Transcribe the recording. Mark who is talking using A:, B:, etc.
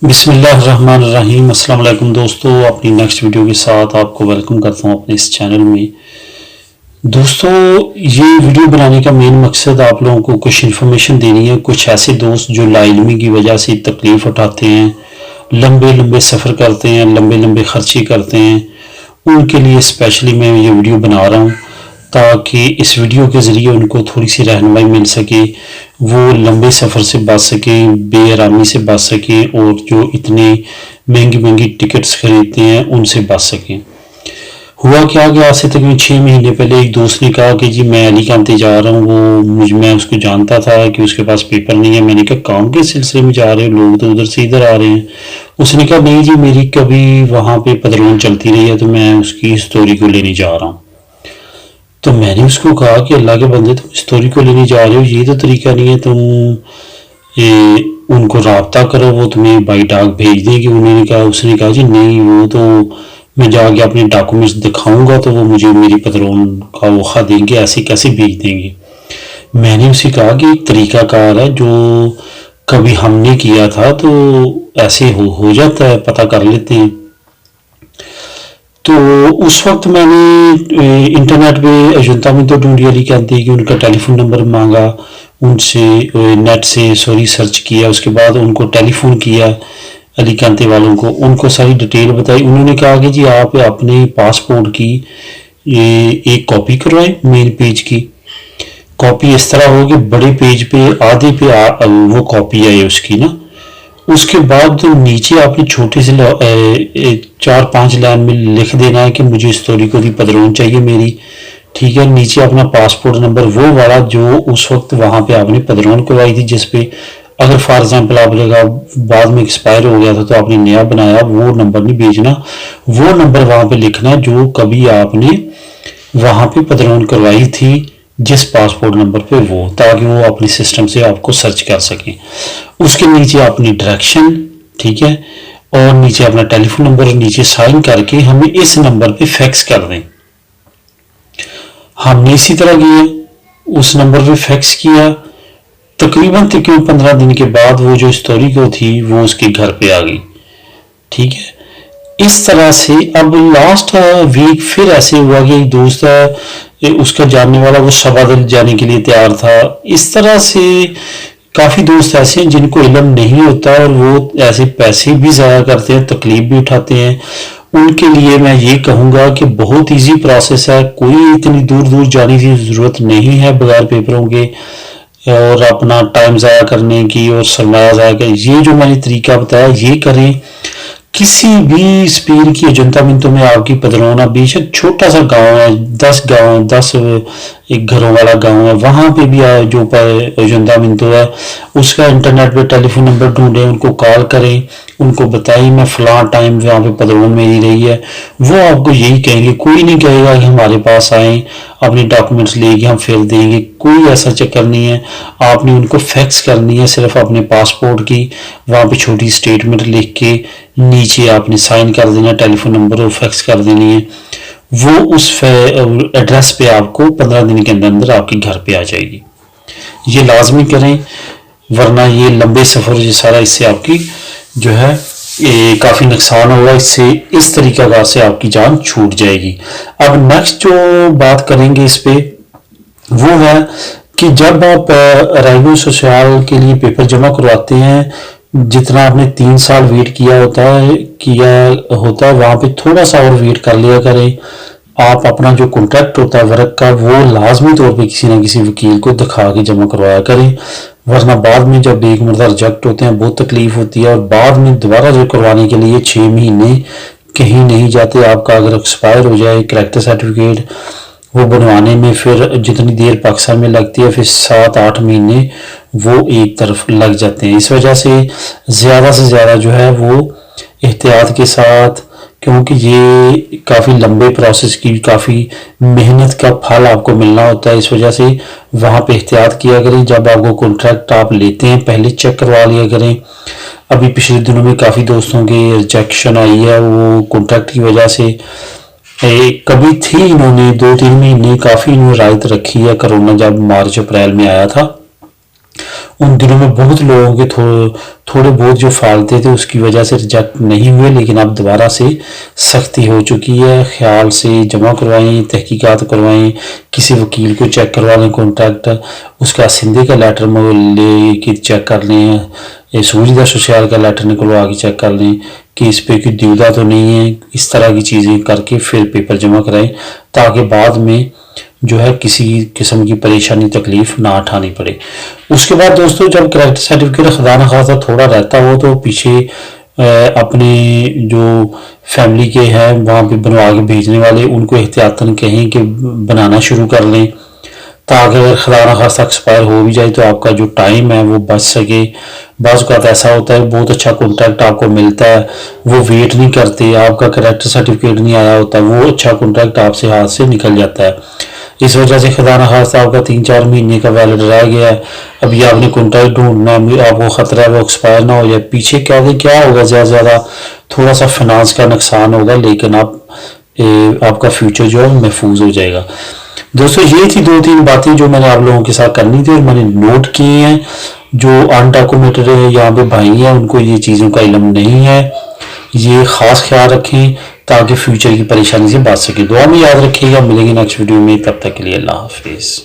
A: بسم اللہ الرحمن الرحیم۔ السلام علیکم دوستو، اپنی نیکسٹ ویڈیو کے ساتھ آپ کو ویلکم کرتا ہوں اپنے اس چینل میں۔ دوستو، یہ ویڈیو بنانے کا مین مقصد آپ لوگوں کو کچھ انفارمیشن دینی ہے۔ کچھ ایسے دوست جو لا علمی کی وجہ سے تکلیف اٹھاتے ہیں، لمبے سفر کرتے ہیں، لمبے خرچے کرتے ہیں، ان کے لیے اسپیشلی میں یہ ویڈیو بنا رہا ہوں تاکہ اس ویڈیو کے ذریعے ان کو تھوڑی سی رہنمائی مل سکے، وہ لمبے سفر سے بچ سکیں، بے آرامی سے بچ سکیں، اور جو اتنے مہنگی ٹکٹس خریدتے ہیں ان سے بچ سکیں۔ ہوا کیا کہ آج سے تقریباً 6 مہینے پہلے ایک دوست نے کہا کہ جی میں علی کانتے جا رہا ہوں، میں اس کو جانتا تھا کہ اس کے پاس پیپر نہیں ہے۔ میں نے کہا کام کے سلسلے میں جا رہے ہیں؟ لوگ تو ادھر سے ادھر آ رہے ہیں۔ اس نے کہا نہیں جی، میری کبھی وہاں پہ پدرون چلتی رہی ہے تو میں اس کی اسٹوری کو لینے جا رہا ہوں۔ تو میں نے اس کو کہا کہ اللہ کے بندے، تم اسٹوری کو لینے جا رہے ہو، یہ تو طریقہ نہیں ہے، تم ان کو رابطہ کرو، وہ تمہیں بائی ڈاک بھیج دیں گے۔ اس نے کہا جی نہیں، وہ تو میں جا کے اپنے ڈاکومنٹس دکھاؤں گا تو وہ مجھے میری پدرون کا وقت دیں گے، ایسے کیسے بھیج دیں گے؟ میں نے اسے کہا کہ ایک طریقہ کار ہے جو کبھی ہم نے کیا تھا، تو ایسے ہو جاتا ہے، پتہ کر لیتے ہیں۔ تو اس وقت میں نے انٹرنیٹ پہ اجنتا میں تو ڈھونڈی علی کانتے کہ ان کا ٹیلی فون نمبر مانگا، ان سے نیٹ سے سرچ کیا، اس کے بعد ان کو ٹیلی فون کیا علی کانتے والوں کو، ان کو ساری ڈیٹیل بتائی۔ انہوں نے کہا کہ جی آپ اپنے پاسپورٹ کی ایک کاپی کروائیں، مین پیج کی کاپی اس طرح ہو کہ بڑے پیج پہ آدھے پہ وہ کاپی آئے اس کی نا۔ اس کے بعد نیچے آپ نے چھوٹے سے 4-5 لائن میں لکھ دینا ہے کہ مجھے اسٹوری کو بھی پدرون چاہیے میری، ٹھیک ہے۔ نیچے اپنا پاسپورٹ نمبر وہ والا جو اس وقت وہاں پہ آپ نے پدرون کروائی تھی، جس پہ اگر فار ایگزامپل آپ لگا بعد میں ایکسپائر ہو گیا تھا تو آپ نے نیا بنایا، وہ نمبر نہیں بھیجنا، وہ نمبر وہاں پہ لکھنا جو کبھی آپ نے وہاں پہ پدرون کروائی تھی جس پاسپورٹ نمبر پہ، وہ تاکہ وہ اپنے سسٹم سے آپ کو سرچ کر سکیں۔ اس کے نیچے اپنی ڈائریکشن، ٹھیک ہے، اور نیچے اپنا ٹیلی فون نمبر، اور نیچے سائن کر کے ہمیں اس نمبر پہ فیکس کر دیں۔ ہم نے اسی طرح کیا، اس نمبر پہ فیکس کیا، تقریباً 15 دن کے بعد وہ جو اسٹوری کو تھی وہ اس کے گھر پہ آ گئی، ٹھیک ہے۔ اس طرح سے اب لاسٹ ویک پھر ایسے ہوا کہ ایک دوست ہے اس کا جاننے والا، وہ سبادل جانے کے لیے تیار تھا۔ اس طرح سے کافی دوست ایسے ہیں جن کو علم نہیں ہوتا اور وہ ایسے پیسے بھی ضائع کرتے ہیں، تکلیف بھی اٹھاتے ہیں۔ ان کے لیے میں یہ کہوں گا کہ بہت ایزی پروسیس ہے، کوئی اتنی دور جانے کی ضرورت نہیں ہے بغیر پیپروں کے اور اپنا ٹائم ضائع کرنے کی اور سرمایہ ضائع کرنے۔ یہ جو میں نے طریقہ بتایا یہ کریں، کسی بھی اسپیر کی اجنتا منتوں میں آپ کی پدرون، بے شک چھوٹا سا گاؤں ہے، 10 ایک گھروں والا گاؤں ہے، وہاں پہ بھی جو اجنتا منتو ہے اس کا انٹرنیٹ پہ ٹیلی فون نمبر ڈھونڈیں، ان کو کال کریں، ان کو بتائیں میں فلاں ٹائم وہاں پہ پدرون میری رہی ہے، وہ آپ کو یہی کہیں گے۔ کوئی نہیں کہے گا کہ ہمارے پاس آئیں، اپنی ڈاکومنٹس لے کے ہم پھر دیں گے، کوئی ایسا چکر نہیں ہے۔ آپ نے ان کو فیکس کرنی ہے صرف اپنے پاسپورٹ کی، وہاں پہ چھوٹی سٹیٹمنٹ لکھ کے نیچے آپ نے سائن کر دینا، ٹیلی فون نمبر اور فیکس کر دینی ہے، وہ اس ایڈریس پہ آپ کو 15 دن کے اندر آپ کے گھر پہ آ جائے گی۔ یہ لازمی کریں، ورنہ یہ لمبے سفر جو سارا اس سے آپ کی جو ہے کافی نقصان ہوگا، اس سے اس طریقہ کار سے آپ کی جان چھوٹ جائے گی۔ اب نیکسٹ جو بات کریں گے اس پہ وہ ہے کہ جب آپ رائبو سوشال کے لیے پیپر جمع کرواتے ہیں، جتنا آپ نے 3 سال ویٹ کیا ہوتا ہے وہاں پہ تھوڑا سا اور ویٹ کر لیا کریں۔ آپ اپنا جو کنٹریکٹ ہوتا ہے ورک کا وہ لازمی طور پہ کسی نہ کسی وکیل کو دکھا کے جمع کروایا کریں، ورنہ بعد میں جب ایک مرتبہ ریجیکٹ ہوتے ہیں بہت تکلیف ہوتی ہے، اور بعد میں دوبارہ جو کروانے کے لیے 6 مہینے کہیں نہیں جاتے۔ آپ کا اگر ایکسپائر ہو جائے کریکٹر سرٹیفکیٹ، وہ بنوانے میں پھر جتنی دیر پاکستان میں لگتی ہے پھر 7-8 مہینے وہ ایک طرف لگ جاتے ہیں۔ اس وجہ سے زیادہ جو ہے وہ احتیاط کے ساتھ، کیونکہ یہ کافی لمبے پروسیس کی کافی محنت کا پھل آپ کو ملنا ہوتا ہے، اس وجہ سے وہاں پہ احتیاط کیا کریں۔ جب آپ کو کنٹریکٹ آپ لیتے ہیں پہلے چیک کروا لیا کریں۔ ابھی پچھلے دنوں میں کافی دوستوں کے ریجیکشن آئی ہے، وہ کنٹریکٹ کی وجہ سے کبھی تھی، انہوں نے 2-3 مہینے کافی انہوں نے رعایت رکھی ہے، کرونا جب مارچ اپریل میں آیا تھا ان دنوں میں بہت لوگوں کے تھوڑے بہت جو فائل تھے اس کی وجہ سے ریجیکٹ نہیں ہوئے، لیکن اب دوبارہ سے سختی ہو چکی ہے۔ خیال سے جمع کروائیں، تحقیقات کروائیں، کسی وکیل کو چیک کروا لیں کانٹیکٹ، اس کا سندھے کا لیٹر لے کے چیک کر لیں، سوجدہ سوشیال کا لیٹر نکلوا کے چیک کر لیں کہ اس پہ کوئی دیودہ تو نہیں ہے۔ اس طرح کی چیزیں کر کے پھر پیپر جمع کرائیں تاکہ بعد میں جو ہے کسی قسم کی پریشانی تکلیف نہ اٹھانی پڑے۔ اس کے بعد دوستو جب کریکٹر سرٹیفکیٹ خدا نخواستہ تھوڑا رہتا ہو تو پیچھے اپنے جو فیملی کے ہیں وہاں پہ بنوا کے بھیجنے والے ان کو احتیاطاً کہیں کہ بنانا شروع کر لیں تاکہ اگر خدا نخواستہ ایکسپائر ہو بھی جائے تو آپ کا جو ٹائم ہے وہ بچ سکے۔ بعض اوقات ایسا ہوتا ہے بہت اچھا کانٹریکٹ آپ کو ملتا ہے، وہ ویٹ نہیں کرتے، آپ کا کریکٹر سرٹیفکیٹ نہیں آیا ہوتا، وہ اچھا کانٹریکٹ آپ سے ہاتھ سے نکل جاتا ہے۔ اس وجہ سے خدا نخواستہ آپ کا 3-4 مہینے کا ویلڈ رہ گیا ہے، ابھی آپ نے کانٹریکٹ ڈھونڈنا ہے، آپ کو خطرہ ہے وہ ایکسپائر نہ ہو جائے، پیچھے کیا ہوگا، زیادہ سے زیادہ تھوڑا سا فنانس کا نقصان ہوگا، لیکن آپ کا فیوچر جو ہے محفوظ ہو جائے گا۔ دوستو یہ تھی 2-3 باتیں جو میں نے آپ لوگوں کے ساتھ کرنی تھی اور میں نے نوٹ کی ہیں۔ جو انڈاکومنٹڈ یہاں پہ بھائی ہیں ان کو یہ چیزوں کا علم نہیں ہے، یہ خاص خیال رکھیں تاکہ فیوچر کی پریشانی سے بچ سکیں۔ دعا میں یاد رکھیے گا، ملیں گے نیکسٹ ویڈیو میں، تب تک کے لیے اللہ حافظ۔